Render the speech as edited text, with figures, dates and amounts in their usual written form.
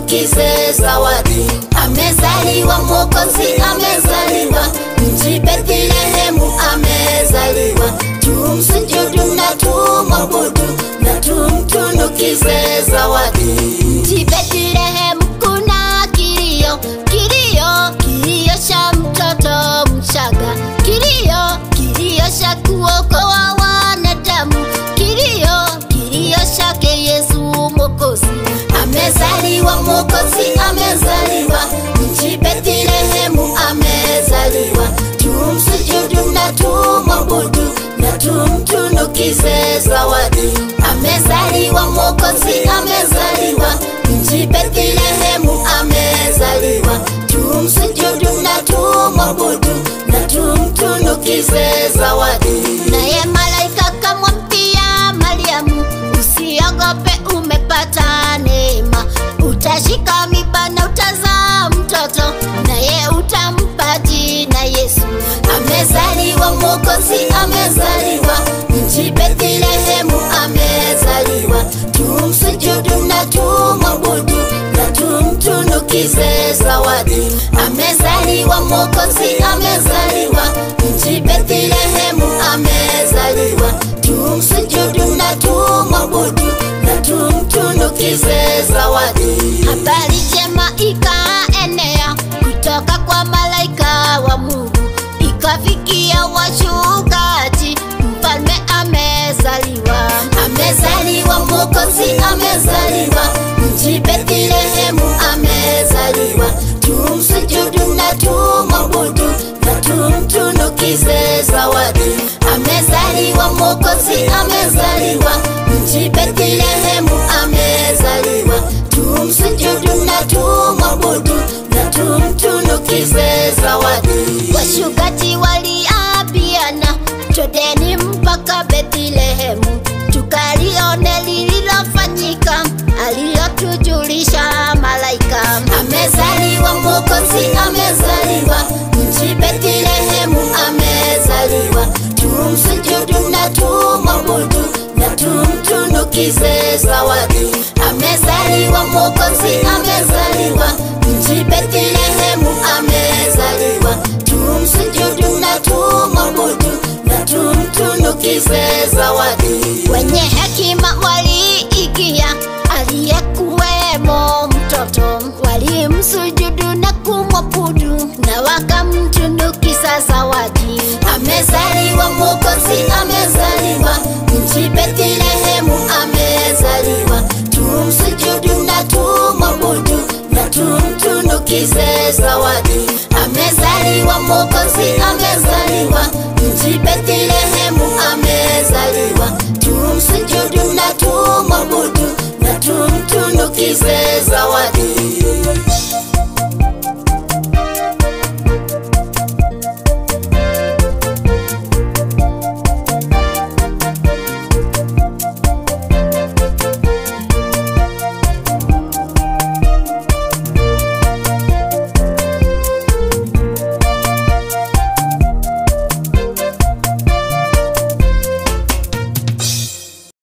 tumtunukize zawadi. Amezaliwa Mwokozi, amezaliwa mji Bethlehemu, amezaliwa. Tumsujudu na tumwabudu na tumtunukize zawadi. Mji Bethlehemu kuna kilio, kilio, kilio cha mtoto mchanga, kilio, kilio cha kuokoa wanadamu, kilio, kilio chake Yesu Mwokozi. Amezaliwa Mwokozi, amezaliwa mji Bethlehemu, amezaliwa. Tumsujudu na tumwabudu na tumtunukize zawadi. Amezaliwa Mwokozi, amezaliwa mji Bethlehemu, amezaliwa. Tumsujudu na tumwabudu na tumtunukize zawadi. Naye malaika kamwambia Mariamu, usiogope, umepata neema. Utashika mimba na utazaa mtoto, naye utampa jina Yesu. Amezaliwa Mwokozi, amezaliwa mji Bethlehemu, amezaliwa. Tumsujudu na tumwabudu na tumtunukize zawadi. Amezaliwa Mwokozi, amezaliwa mji Bethlehemu, amezaliwa. Tumsujudu na tumwabudu na tumtunukize zawadi. Habari njema ikaenea kutoka kwa malaika wa Mungu, ikafikia washukaji, mfalme amezaliwa. Amezaliwa Mwokozi, amezaliwa mji Bethlehemu, amezaliwa. Tumsujudu na tumwabudu na tumtunukize zawadi. Amezaliwa Mwokozi, amezaliwa mji Bethlehemu, amezaliwa. Tumsujudu na tumwabudu na tumtunukize zawadi. Washukaji waliambiana, twendeni mpaka Bethlehemu tukalione lililofanyika, aliyotujulisha malaika. Amezaliwa Mwokozi, amezaliwa mji Bethlehemu, amezaliwa. Tumsujudu na tumwabudu na tumtunukize zawadi. Amezaliwa Mwokozi, amezaliwa mji Bethlehemu, amezaliwa. Tumsujudu na tumwabudu na tumtunukize zawadi. Wenye hekima waliikia aliyekuwemo mtoto, walimsujudu na kumwabudu na wakamtunukiza zawadi. Amezaliwa Mwokozi, amezaliwa mji Bethlehemu, amezaliwa. Tumsujudu na tumwabudu na tumtunukize zawadi. Amezaliwa Mwokozi, amezaliwa mji Bethlehemu.